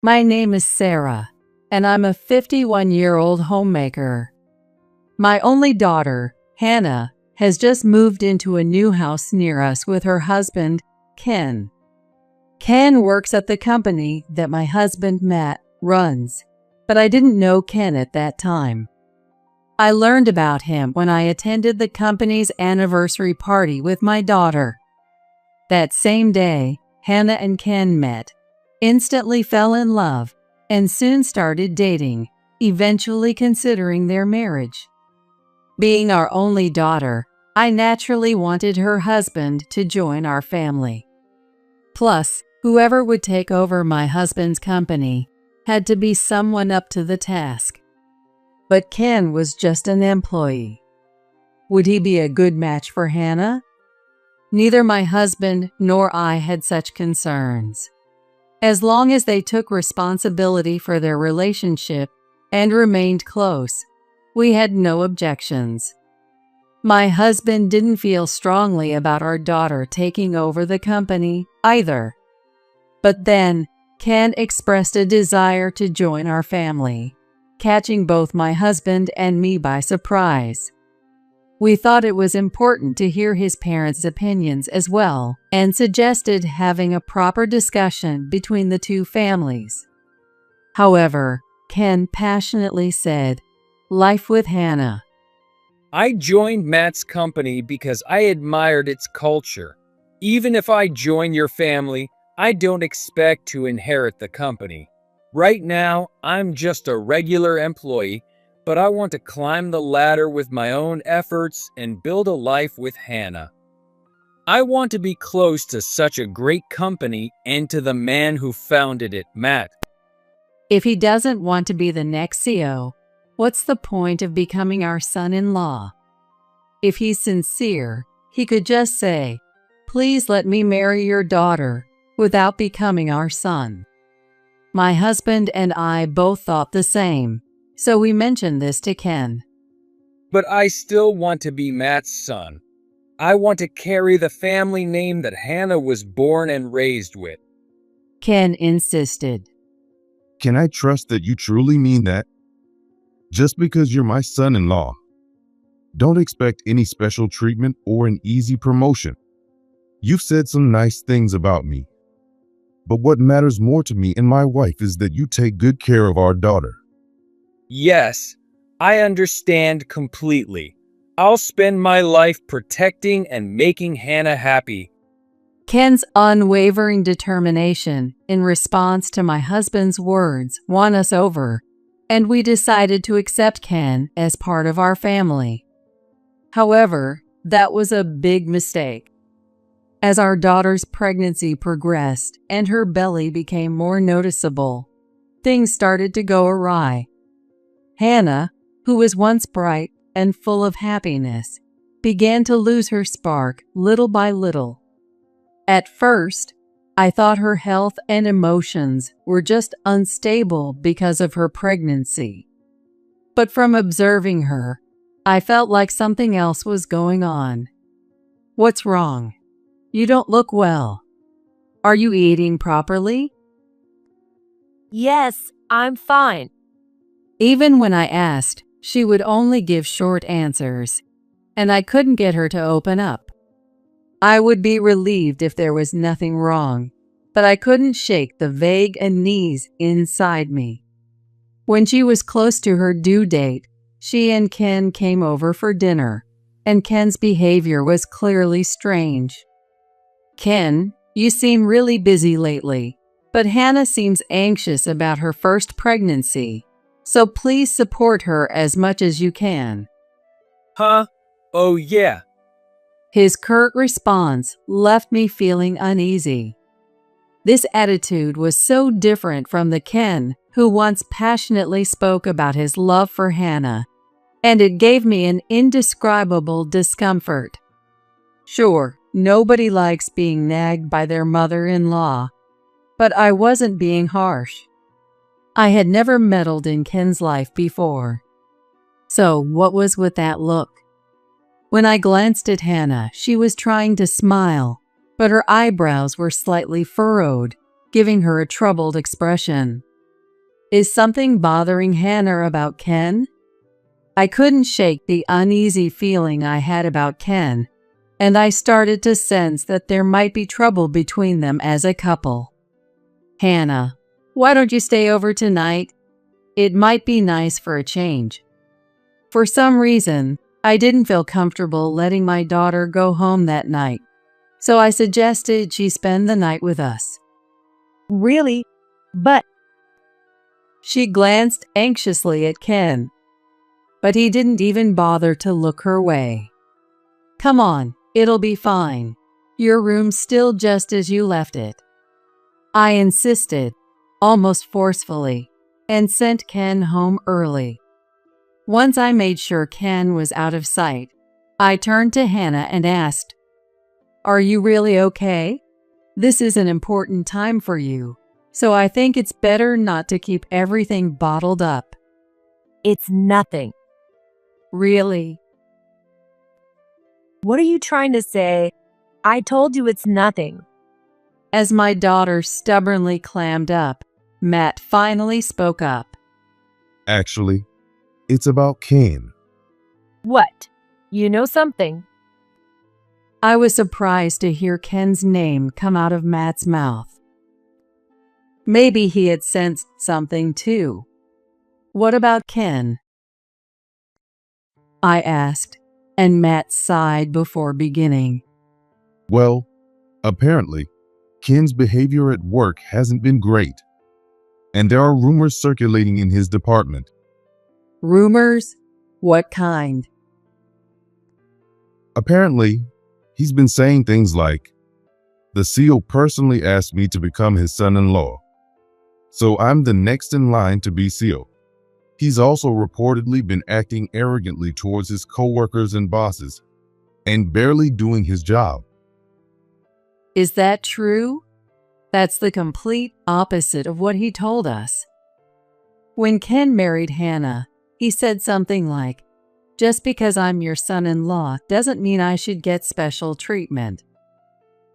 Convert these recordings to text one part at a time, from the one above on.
My name is Sarah, and I'm a 51-year-old homemaker. My only daughter, Hannah, has just moved into a new house near us with her husband, Ken. Ken works at the company that my husband, Matt, runs, but I didn't know Ken at that time. I learned about him when I attended the company's anniversary party with my daughter. That same day, Hannah and Ken met, instantly fell in love, and soon started dating, eventually considering their marriage. Being our only daughter, I naturally wanted her husband to join our family. Plus, whoever would take over my husband's company had to be someone up to the task. But Ken was just an employee. Would he be a good match for Hannah? Neither my husband nor I had such concerns. As long as they took responsibility for their relationship and remained close, we had no objections. My husband didn't feel strongly about our daughter taking over the company either. But then, Ken expressed a desire to join our family, catching both my husband and me by surprise. We thought it was important to hear his parents' opinions as well, and suggested having a proper discussion between the two families. However, Ken passionately said, "Life with Hannah." I joined Matt's company because I admired its culture. Even if I join your family, I don't expect to inherit the company. Right now, I'm just a regular employee, but I want to climb the ladder with my own efforts and build a life with Hannah. I want to be close to such a great company and to the man who founded it, Matt. If he doesn't want to be the next CEO, what's the point of becoming our son-in-law? If he's sincere, he could just say, "Please let me marry your daughter," without becoming our son. My husband and I both thought the same, so we mentioned this to Ken. But I still want to be Matt's son. I want to carry the family name that Hannah was born and raised with. Ken insisted. Can I trust that you truly mean that? Just because you're my son-in-law, don't expect any special treatment or an easy promotion. You've said some nice things about me, but what matters more to me and my wife is that you take good care of our daughter. Yes, I understand completely. I'll spend my life protecting and making Hannah happy. Ken's unwavering determination in response to my husband's words won us over, and we decided to accept Ken as part of our family. However, that was a big mistake. As our daughter's pregnancy progressed and her belly became more noticeable, things started to go awry. Hannah, who was once bright and full of happiness, began to lose her spark little by little. At first, I thought her health and emotions were just unstable because of her pregnancy. But from observing her, I felt like something else was going on. "What's wrong? You don't look well. Are you eating properly?" Yes, I'm fine. Even when I asked, she would only give short answers, and I couldn't get her to open up. I would be relieved if there was nothing wrong, but I couldn't shake the vague unease inside me. When she was close to her due date, she and Ken came over for dinner, and Ken's behavior was clearly strange. "Ken, you seem really busy lately, but Hannah seems anxious about her first pregnancy, so please support her as much as you can." Huh? Oh yeah. His curt response left me feeling uneasy. This attitude was so different from the Ken who once passionately spoke about his love for Hannah, and it gave me an indescribable discomfort. Sure, nobody likes being nagged by their mother-in-law, but I wasn't being harsh. I had never meddled in Ken's life before. So what was with that look? When I glanced at Hannah, she was trying to smile, but her eyebrows were slightly furrowed, giving her a troubled expression. Is something bothering Hannah about Ken? I couldn't shake the uneasy feeling I had about Ken, and I started to sense that there might be trouble between them as a couple. Hannah, why don't you stay over tonight? It might be nice for a change. For some reason, I didn't feel comfortable letting my daughter go home that night, so I suggested she spend the night with us. Really? But She glanced anxiously at Ken, but he didn't even bother to look her way. Come on, it'll be fine. Your room's still just as you left it. I insisted, almost forcefully, and sent Ken home early. Once I made sure Ken was out of sight, I turned to Hannah and asked, "Are you really okay? This is an important time for you, so I think it's better not to keep everything bottled up." it's nothing. Really? What are you trying to say? I told you it's nothing. As my daughter stubbornly clammed up, Matt finally spoke up. Actually, it's about Ken. What? You know something? I was surprised to hear Ken's name come out of Matt's mouth. Maybe he had sensed something too. What about Ken? I asked, and Matt sighed before beginning. Well, apparently, Ken's behavior at work hasn't been great, and there are rumors circulating in his department. Rumors? What kind? Apparently, he's been saying things like, "The CEO personally asked me to become his son-in-law, so I'm the next in line to be CEO." He's also reportedly been acting arrogantly towards his coworkers and bosses, and barely doing his job. Is that true? That's the complete opposite of what he told us. When Ken married Hannah, he said something like, "Just because I'm your son-in-law doesn't mean I should get special treatment."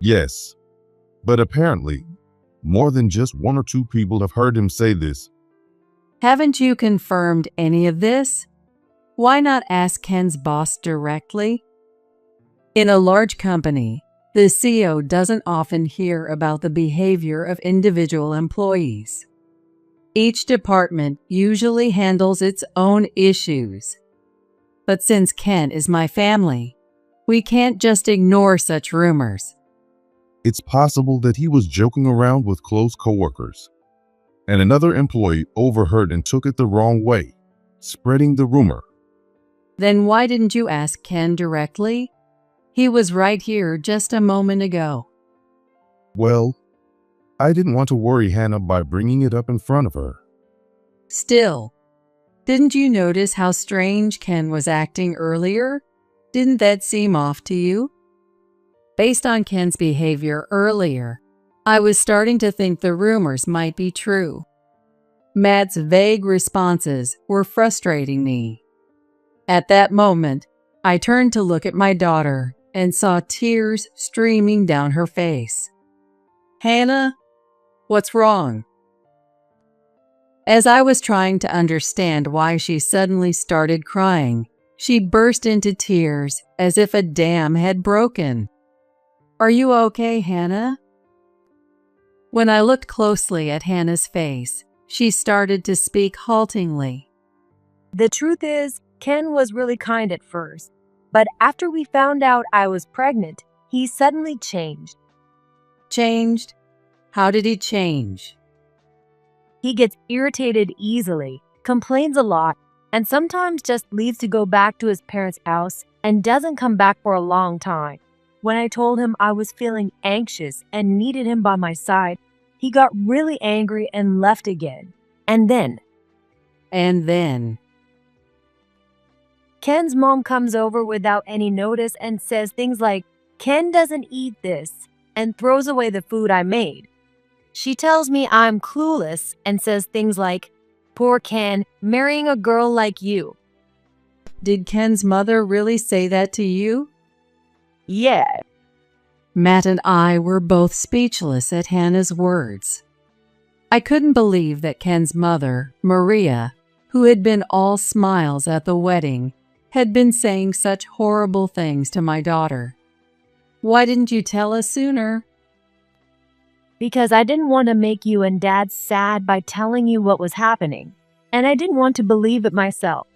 Yes, but apparently, more than just one or two people have heard him say this. Haven't you confirmed any of this? Why not ask Ken's boss directly? In a large company, the CEO doesn't often hear about the behavior of individual employees. Each department usually handles its own issues. But since Ken is my family, we can't just ignore such rumors. It's possible that he was joking around with close coworkers, and another employee overheard and took it the wrong way, spreading the rumor. Then why didn't you ask Ken directly? He was right here just a moment ago. Well, I didn't want to worry Hannah by bringing it up in front of her. Still, didn't you notice how strange Ken was acting earlier? Didn't that seem off to you? Based on Ken's behavior earlier, I was starting to think the rumors might be true. Matt's vague responses were frustrating me. At that moment, I turned to look at my daughter and saw tears streaming down her face. "Hannah, what's wrong?" As I was trying to understand why she suddenly started crying, she burst into tears as if a dam had broken. "Are you okay, Hannah?" When I looked closely at Hannah's face, she started to speak haltingly. The truth is, Ken was really kind at first, but after we found out I was pregnant, he suddenly changed. Changed? How did he change? He gets irritated easily, complains a lot, and sometimes just leaves to go back to his parents' house and doesn't come back for a long time. When I told him I was feeling anxious and needed him by my side, he got really angry and left again. And then Ken's mom comes over without any notice and says things like, "Ken doesn't eat this," and throws away the food I made. She tells me I'm clueless and says things like, "Poor Ken, marrying a girl like you." Did Ken's mother really say that to you? Yeah. Matt and I were both speechless at Hannah's words. I couldn't believe that Ken's mother, Maria, who had been all smiles at the wedding, had been saying such horrible things to my daughter. Why didn't you tell us sooner? Because I didn't want to make you and Dad sad by telling you what was happening, and I didn't want to believe it myself.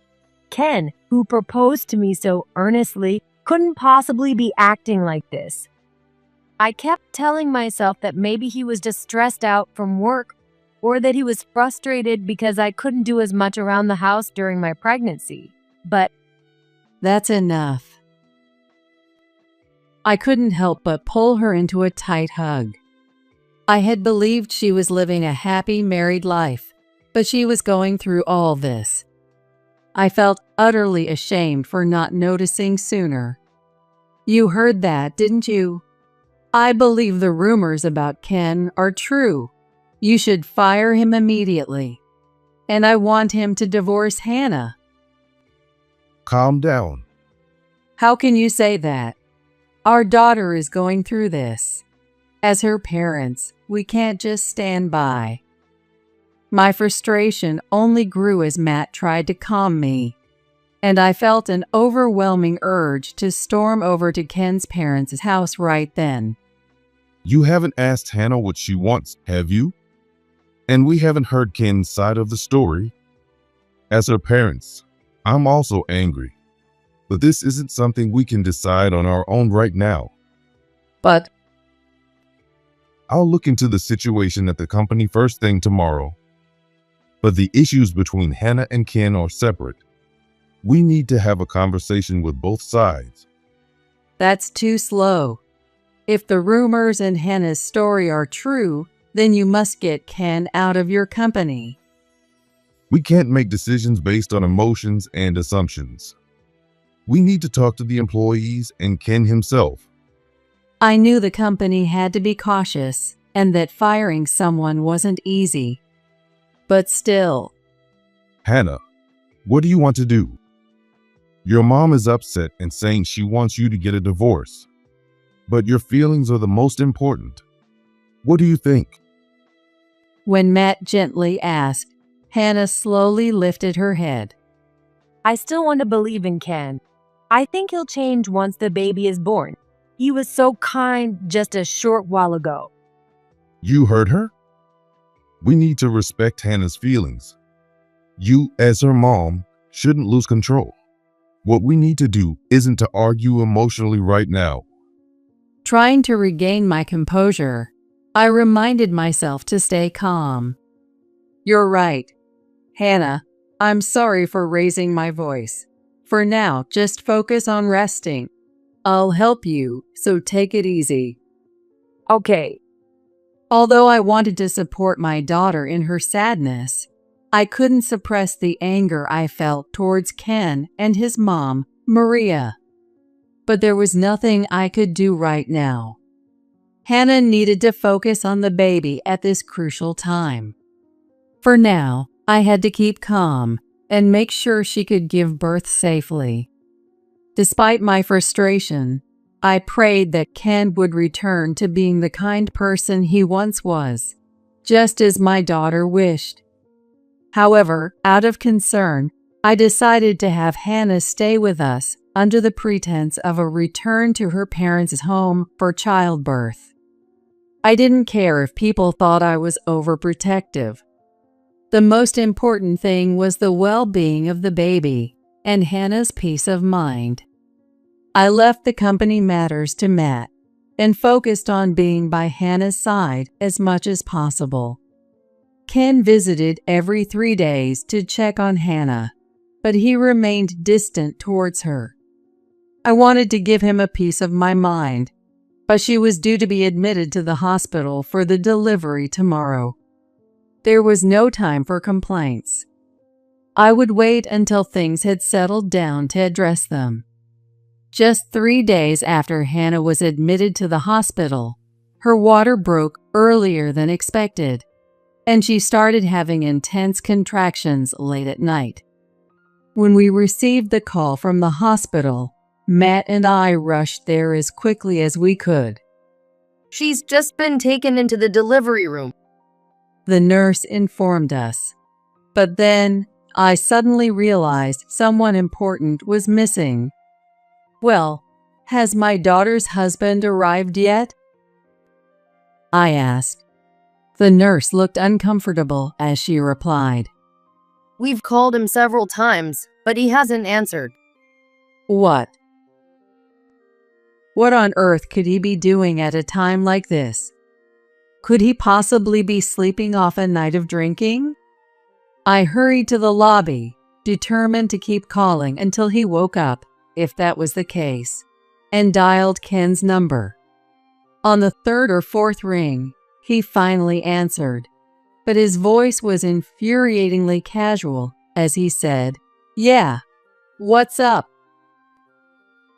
Ken, who proposed to me so earnestly, couldn't possibly be acting like this. I kept telling myself that maybe he was just stressed out from work, or that he was frustrated because I couldn't do as much around the house during my pregnancy. But that's enough. I couldn't help but pull her into a tight hug. I had believed she was living a happy married life, but she was going through all this. I felt utterly ashamed for not noticing sooner. You heard that, didn't you? I believe the rumors about Ken are true. You should fire him immediately. And I want him to divorce Hannah. Calm down. How can you say that? Our daughter is going through this. As her parents, we can't just stand by. My frustration only grew as Matt tried to calm me, and I felt an overwhelming urge to storm over to Ken's parents' house right then. You haven't asked Hannah what she wants, have you? And we haven't heard Ken's side of the story. As her parents, I'm also angry. But this isn't something we can decide on our own right now. But I'll look into the situation at the company first thing tomorrow. But the issues between Hannah and Ken are separate. We need to have a conversation with both sides. that's too slow. If the rumors in Hannah's story are true, then you must get Ken out of your company. We can't make decisions based on emotions and assumptions. We need to talk to the employees and Ken himself. I knew the company had to be cautious and that firing someone wasn't easy. But still, Hannah, what do you want to do? Your mom is upset and saying she wants you to get a divorce. But your feelings are the most important. What do you think? when Matt gently asked, Hannah slowly lifted her head. I still want to believe in Ken. I think he'll change once the baby is born. He was so kind just a short while ago. You heard her? We need to respect Hannah's feelings. You, as her mom, shouldn't lose control. What we need to do isn't to argue emotionally right now. Trying to regain my composure, I reminded myself to stay calm. You're right, Hannah. I'm sorry for raising my voice. For now, just focus on resting. I'll help you, so take it easy. Okay. Although I wanted to support my daughter in her sadness, I couldn't suppress the anger I felt towards Ken and his mom, Maria. But there was nothing I could do right now. Hannah needed to focus on the baby at this crucial time. For now, I had to keep calm and make sure she could give birth safely. Despite my frustration, I prayed that Ken would return to being the kind person he once was, just as my daughter wished. However, out of concern, I decided to have Hannah stay with us under the pretense of a return to her parents' home for childbirth. I didn't care if people thought I was overprotective. The most important thing was the well-being of the baby and Hannah's peace of mind. I left the company matters to Matt and focused on being by Hannah's side as much as possible. Ken visited every 3 days to check on Hannah, but he remained distant towards her. I wanted to give him a piece of my mind, but she was due to be admitted to the hospital for the delivery tomorrow. There was no time for complaints. I would wait until things had settled down to address them. Just 3 days after Hannah was admitted to the hospital, her water broke earlier than expected, and she started having intense contractions late at night. When we received the call from the hospital, Matt and I rushed there as quickly as we could. She's just been taken into the delivery room. the nurse informed us. But then I suddenly realized someone important was missing. "Well, has my daughter's husband arrived yet?" I asked. The nurse looked uncomfortable as she replied, We've called him several times, but he hasn't answered. "What? What on earth could he be doing at a time like this? Could he possibly be sleeping off a night of drinking?" I hurried to the lobby, determined to keep calling until he woke up, if that was the case, and dialed Ken's number. On the third or fourth ring, he finally answered, but his voice was infuriatingly casual as he said, "Yeah, what's up?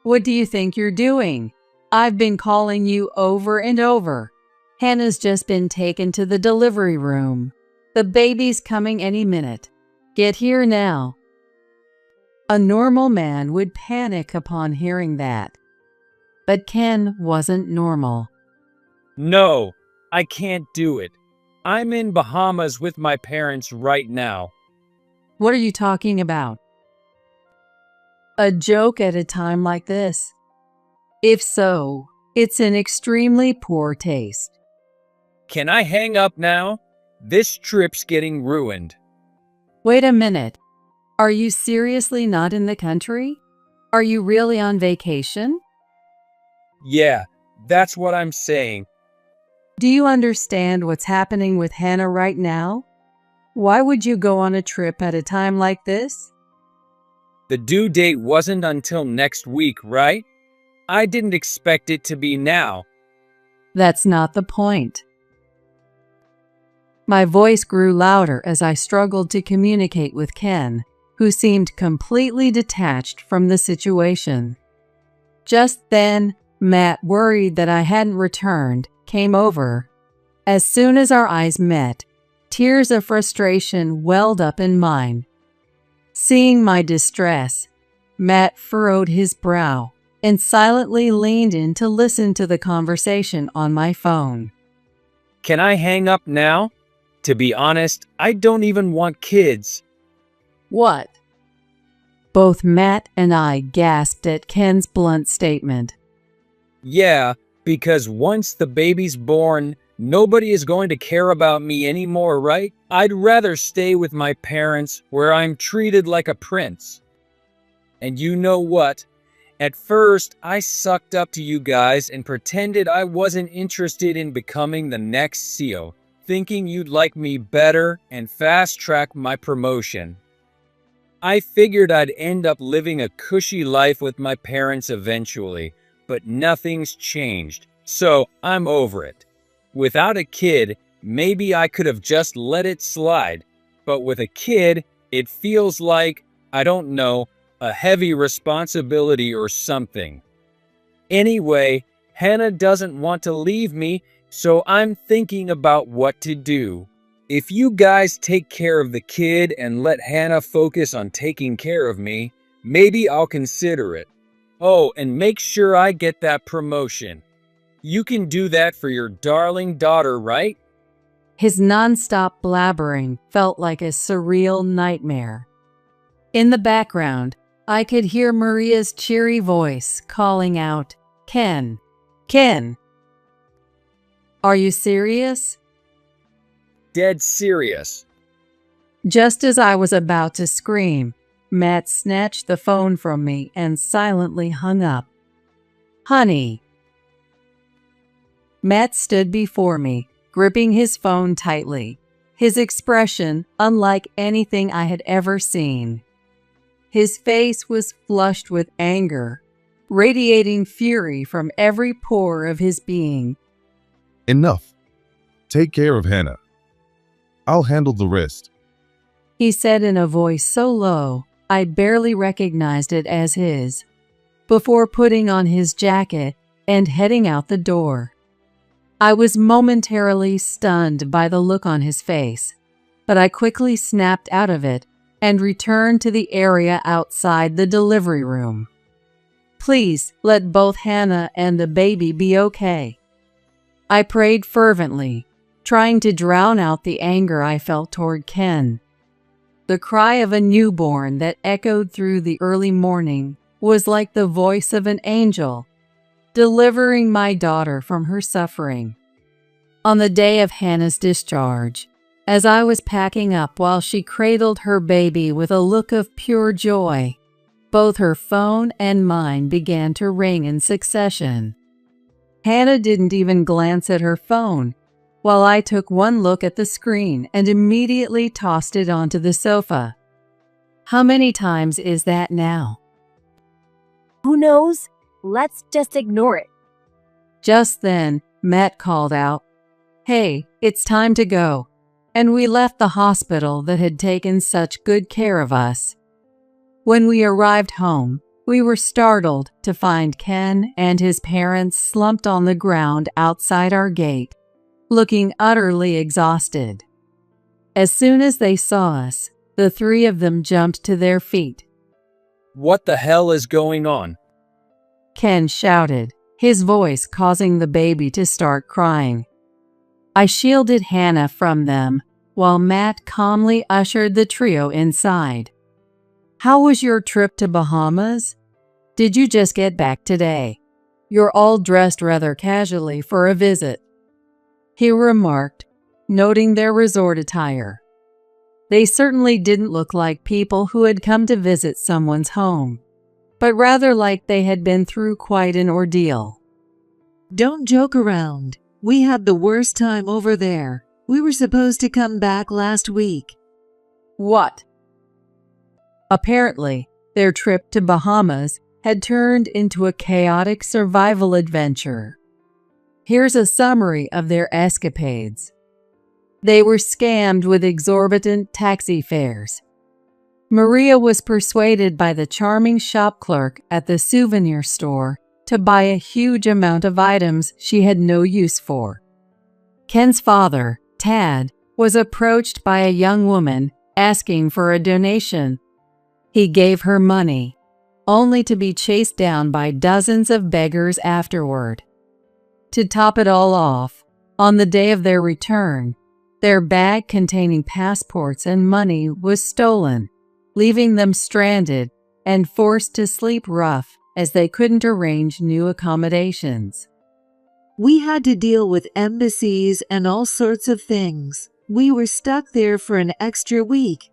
What do you think you're doing? I've been calling you over and over. Hannah's just been taken to the delivery room. The baby's coming any minute. Get here now." A normal man would panic upon hearing that. But Ken wasn't normal. No, I can't do it. I'm in Bahamas with my parents right now. "What are you talking about? A joke at a time like this? If so, it's in extremely poor taste." Can I hang up now? This trip's getting ruined. Wait a minute. Are you seriously not in the country? Are you really on vacation? Yeah, that's what I'm saying. Do you understand what's happening with Hannah right now? Why would you go on a trip at a time like this? The due date wasn't until next week, right? I didn't expect it to be now. That's not the point. My voice grew louder as I struggled to communicate with Ken, who seemed completely detached from the situation. Just then, Matt, worried that I hadn't returned, came over. As soon as our eyes met, tears of frustration welled up in mine. Seeing my distress, Matt furrowed his brow and silently leaned in to listen to the conversation on my phone. Can I hang up now? To be honest, I don't even want kids. "What?" Both Matt and I gasped at Ken's blunt statement. Yeah, because once the baby's born, nobody is going to care about me anymore, right? I'd rather stay with my parents where I'm treated like a prince. And you know what? At first, I sucked up to you guys and pretended I wasn't interested in becoming the next CEO, thinking you'd like me better and fast-track my promotion. I figured I'd end up living a cushy life with my parents eventually, but nothing's changed, so I'm over it. Without a kid, maybe I could have just let it slide, but with a kid, it feels like, I don't know, a heavy responsibility or something. Anyway, Hannah doesn't want to leave me, so I'm thinking about what to do. If you guys take care of the kid and let Hannah focus on taking care of me, maybe I'll consider it. Oh, and make sure I get that promotion. You can do that for your darling daughter, right? His nonstop blabbering felt like a surreal nightmare. In the background, I could hear Maria's cheery voice calling out, "Ken, Ken. Are you serious?" Dead serious. Just as I was about to scream, Matt snatched the phone from me and silently hung up. "Honey." Matt stood before me, gripping his phone tightly, his expression unlike anything I had ever seen. His face was flushed with anger, radiating fury from every pore of his being. Enough. Take care of Hannah. I'll handle the rest," he said in a voice so low I barely recognized it as his, before putting on his jacket and heading out the door. I was momentarily stunned by the look on his face, but I quickly snapped out of it and returned to the area outside the delivery room. Please let both Hannah and the baby be okay. I prayed fervently, trying to drown out the anger I felt toward Ken. The cry of a newborn that echoed through the early morning was like the voice of an angel, delivering my daughter from her suffering. On the day of Hannah's discharge, as I was packing up while she cradled her baby with a look of pure joy, both her phone and mine began to ring in succession. Hannah didn't even glance at her phone, while I took one look at the screen and immediately tossed it onto the sofa. How many times is that now? Who knows? Let's just ignore it. Just then, Matt called out, "Hey, it's time to go." And we left the hospital that had taken such good care of us. When we arrived home, we were startled to find Ken and his parents slumped on the ground outside our gate, looking utterly exhausted. As soon as they saw us, the three of them jumped to their feet. What the hell is going on? Ken shouted, his voice causing the baby to start crying. I shielded Hannah from them, while Matt calmly ushered the trio inside. How was your trip to Bahamas? Did you just get back today? You're all dressed rather casually for a visit, he remarked, noting their resort attire. They certainly didn't look like people who had come to visit someone's home, but rather like they had been through quite an ordeal. Don't joke around. We had the worst time over there. We were supposed to come back last week. What? Apparently, their trip to Bahamas had turned into a chaotic survival adventure. Here's a summary of their escapades. They were scammed with exorbitant taxi fares. Maria was persuaded by the charming shop clerk at the souvenir store to buy a huge amount of items she had no use for. Ken's father, Tad, was approached by a young woman asking for a donation. He gave her money, only to be chased down by dozens of beggars afterward. To top it all off, on the day of their return, their bag containing passports and money was stolen, leaving them stranded and forced to sleep rough as they couldn't arrange new accommodations. We had to deal with embassies and all sorts of things. We were stuck there for an extra week.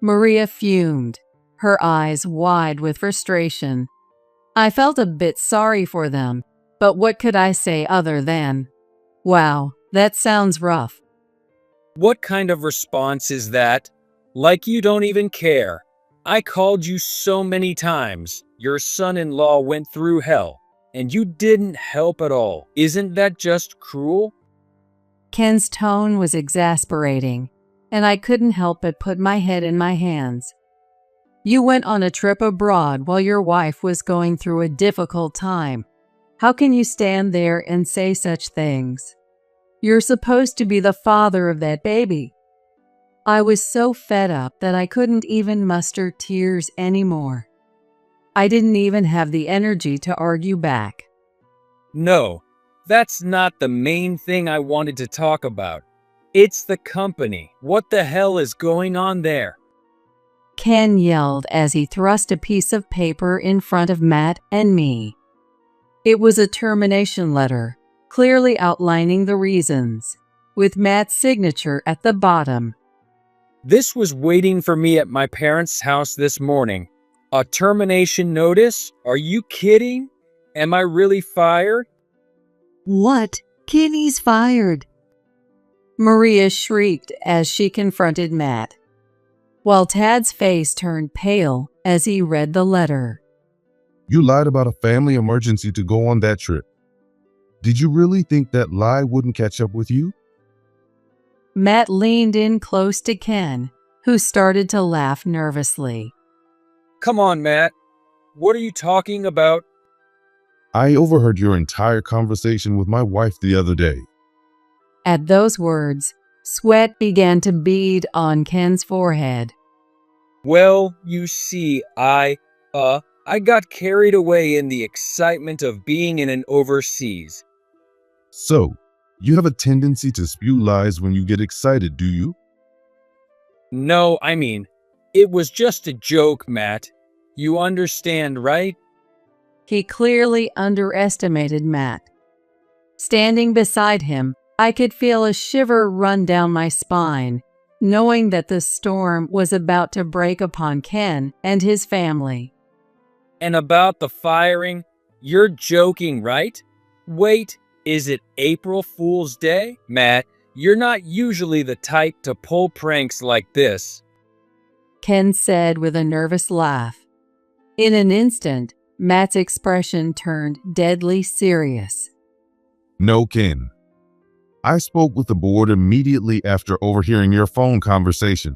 Maria fumed, her eyes wide with frustration. I felt a bit sorry for them, but what could I say other than, wow, that sounds rough. What kind of response is that? Like you don't even care. I called you so many times. Your son-in-law went through hell, and you didn't help at all. Isn't that just cruel? Ken's tone was exasperating, and I couldn't help but put my head in my hands. You went on a trip abroad while your wife was going through a difficult time. How can you stand there and say such things? You're supposed to be the father of that baby. I was so fed up that I couldn't even muster tears anymore. I didn't even have the energy to argue back. No, that's not the main thing I wanted to talk about. It's the company. What the hell is going on there? Ken yelled as he thrust a piece of paper in front of Matt and me. It was a termination letter, clearly outlining the reasons, with Matt's signature at the bottom. This was waiting for me at my parents' house this morning. A termination notice? Are you kidding? Am I really fired? What? Kenny's fired. Maria shrieked as she confronted Matt, while Tad's face turned pale as he read the letter. You lied about a family emergency to go on that trip. Did you really think that lie wouldn't catch up with you? Matt leaned in close to Ken, who started to laugh nervously. Come on, Matt. What are you talking about? I overheard your entire conversation with my wife the other day. At those words, sweat began to bead on Ken's forehead. Well, you see, I got carried away in the excitement of being in an overseas. So, You have a tendency to spew lies when you get excited, do you? No, it was just a joke, Matt. You understand, right? He clearly underestimated Matt. Standing beside him, I could feel a shiver run down my spine, knowing that the storm was about to break upon Ken and his family. And about the firing, you're joking, right? Wait, is it April Fool's Day? Matt, you're not usually the type to pull pranks like this. Ken said with a nervous laugh. In an instant, Matt's expression turned deadly serious. No, Ken. I spoke with the board immediately after overhearing your phone conversation.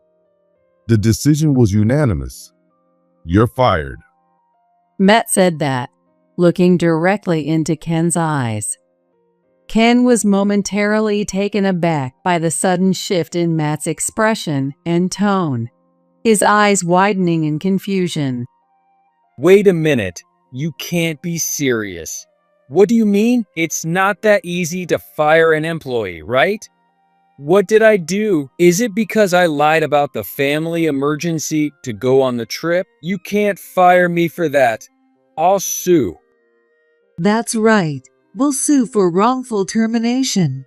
The decision was unanimous. You're fired. Matt said that, looking directly into Ken's eyes. Ken was momentarily taken aback by the sudden shift in Matt's expression and tone, his eyes widening in confusion. Wait a minute, you can't be serious. What do you mean? It's not that easy to fire an employee, right? What did I do? Is it because I lied about the family emergency to go on the trip? You can't fire me for that. I'll sue. That's right. We'll sue for wrongful termination.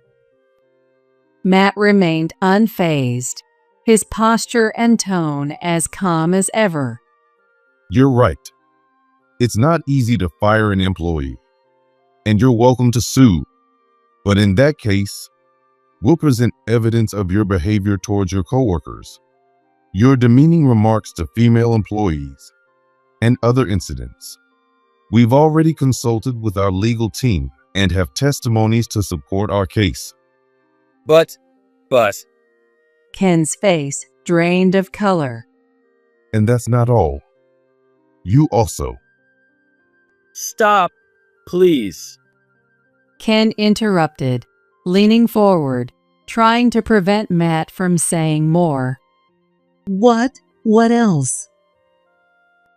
Matt remained unfazed, his posture and tone as calm as ever. You're right. It's not easy to fire an employee, and you're welcome to sue. But in that case, we'll present evidence of your behavior towards your coworkers, your demeaning remarks to female employees, and other incidents. We've already consulted with our legal team and have testimonies to support our case. But, Ken's face drained of color. And that's not all. You also. stop, please. Ken interrupted, leaning forward, trying to prevent Matt from saying more. What? What else?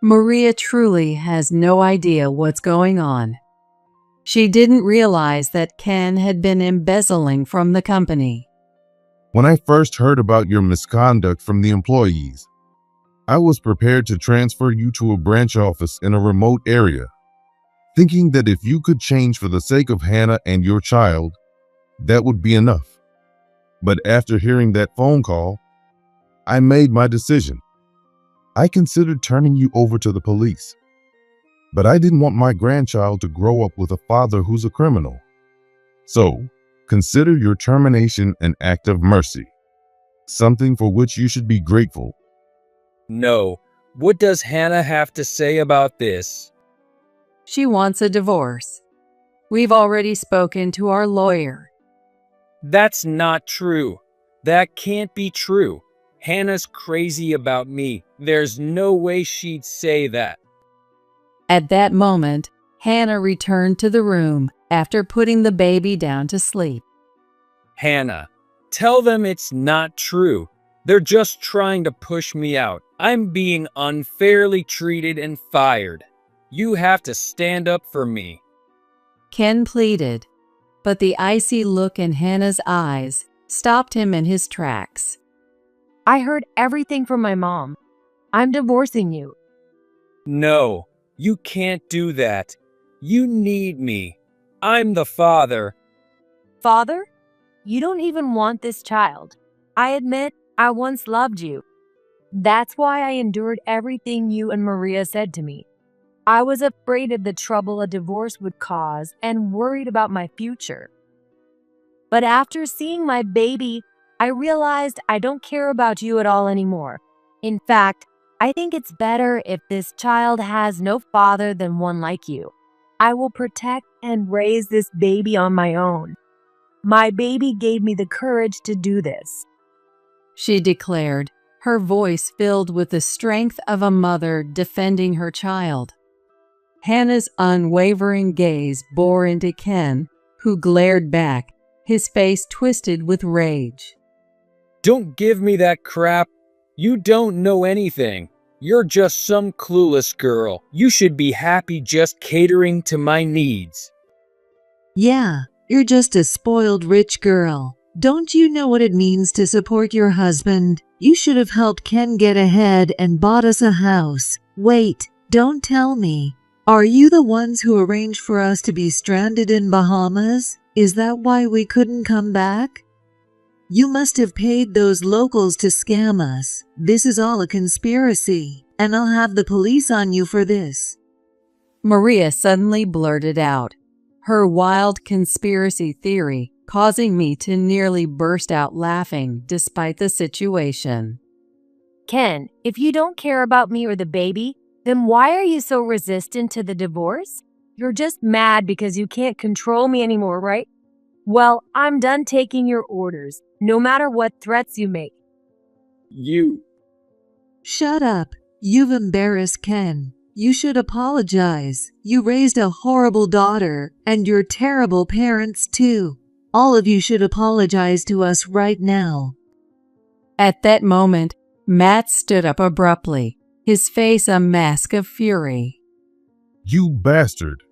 Maria truly has no idea what's going on. She didn't realize that Ken had been embezzling from the company. When I first heard about your misconduct from the employees, I was prepared to transfer you to a branch office in a remote area, thinking that if you could change for the sake of Hannah and your child, that would be enough. But after hearing that phone call, I made my decision. I considered turning you over to the police, but I didn't want my grandchild to grow up with a father who's a criminal. So, consider your termination an act of mercy, something for which you should be grateful. No. What does Hannah have to say about this? She wants a divorce. We've already spoken to our lawyer. That's not true. That can't be true. Hannah's crazy about me. There's no way she'd say that. At that moment, Hannah returned to the room after putting the baby down to sleep. Hannah, tell them it's not true. They're just trying to push me out. I'm being unfairly treated and fired. You have to stand up for me. Ken pleaded, but the icy look in Hannah's eyes stopped him in his tracks. I heard everything from my mom. I'm divorcing you. No, you can't do that. You need me. I'm the father. Father, you don't even want this child. I admit I once loved you. That's why I endured everything you and Maria said to me. I was afraid of the trouble a divorce would cause and worried about my future. But after seeing my baby, I realized I don't care about you at all anymore. In fact, I think it's better if this child has no father than one like you. I will protect and raise this baby on my own. My baby gave me the courage to do this, She declared, her voice filled with the strength of a mother defending her child. Hannah's unwavering gaze bore into Ken, who glared back, his face twisted with rage. Don't give me that crap. You don't know anything. You're just some clueless girl. You should be happy just catering to my needs. Yeah, You're just a spoiled rich girl. Don't you know what it means to support your husband? You should have helped Ken get ahead and bought us a house. Wait, don't tell me. Are you the ones who arranged for us to be stranded in Bahamas? Is that why we couldn't come back? You must have paid those locals to scam us. This is all a conspiracy, and I'll have the police on you for this. Maria suddenly blurted out, her wild conspiracy theory causing me to nearly burst out laughing despite the situation. Ken, if you don't care about me or the baby, then why are you so resistant to the divorce? You're just mad because you can't control me anymore, right? Well, I'm done taking your orders, no matter what threats you make. You. Shut up. You've embarrassed Ken. You should apologize. You raised a horrible daughter, and you're terrible parents too. All of you should apologize to us right now. At that moment, Matt stood up abruptly, his face a mask of fury. You bastard.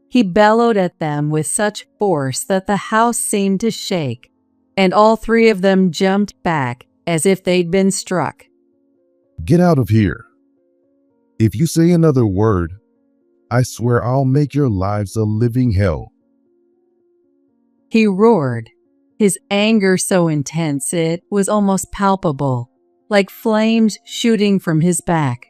He bellowed at them with such force that the house seemed to shake, and all three of them jumped back as if they'd been struck. Get out of here. If you say another word, I swear I'll make your lives a living hell. He roared, his anger so intense it was almost palpable, like flames shooting from his back.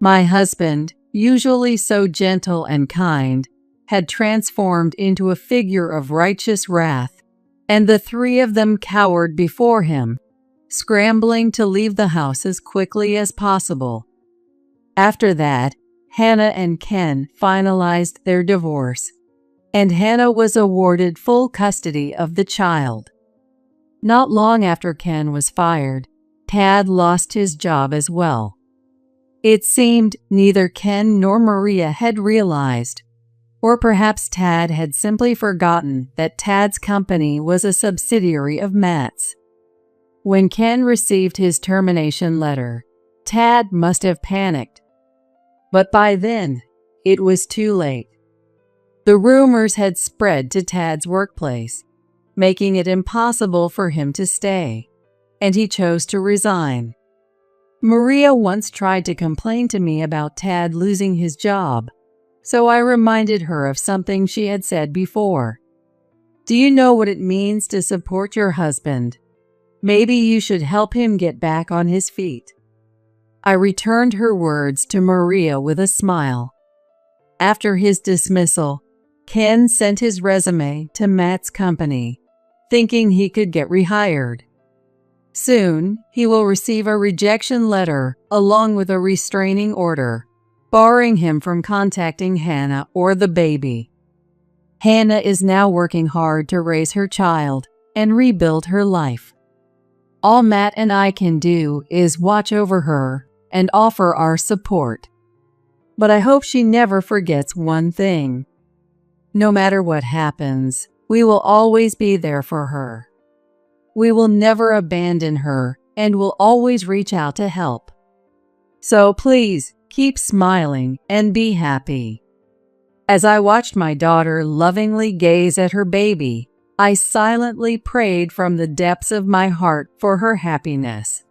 My husband, usually so gentle and kind, had transformed into a figure of righteous wrath, and the three of them cowered before him, scrambling to leave the house as quickly as possible. After that, Hannah and Ken finalized their divorce, and Hannah was awarded full custody of the child. Not long after Ken was fired, Tad lost his job as well. It seemed neither Ken nor Maria had realized, or perhaps Tad had simply forgotten that Tad's company was a subsidiary of Matt's. When Ken received his termination letter, Tad must have panicked. But by then, it was too late. The rumors had spread to Tad's workplace, making it impossible for him to stay, and he chose to resign. Maria once tried to complain to me about Tad losing his job, so I reminded her of something she had said before. Do you know what it means to support your husband? Maybe you should help him get back on his feet. I returned her words to Maria with a smile. After his dismissal, Ken sent his resume to Matt's company, thinking he could get rehired. Soon, he will receive a rejection letter along with a restraining order, barring him from contacting Hannah or the baby. Hannah is now working hard to raise her child and rebuild her life. All Matt and I can do is watch over her and offer our support. But I hope she never forgets one thing. No matter what happens, we will always be there for her. We will never abandon her and will always reach out to help. So please, keep smiling and be happy. As I watched my daughter lovingly gaze at her baby, I silently prayed from the depths of my heart for her happiness.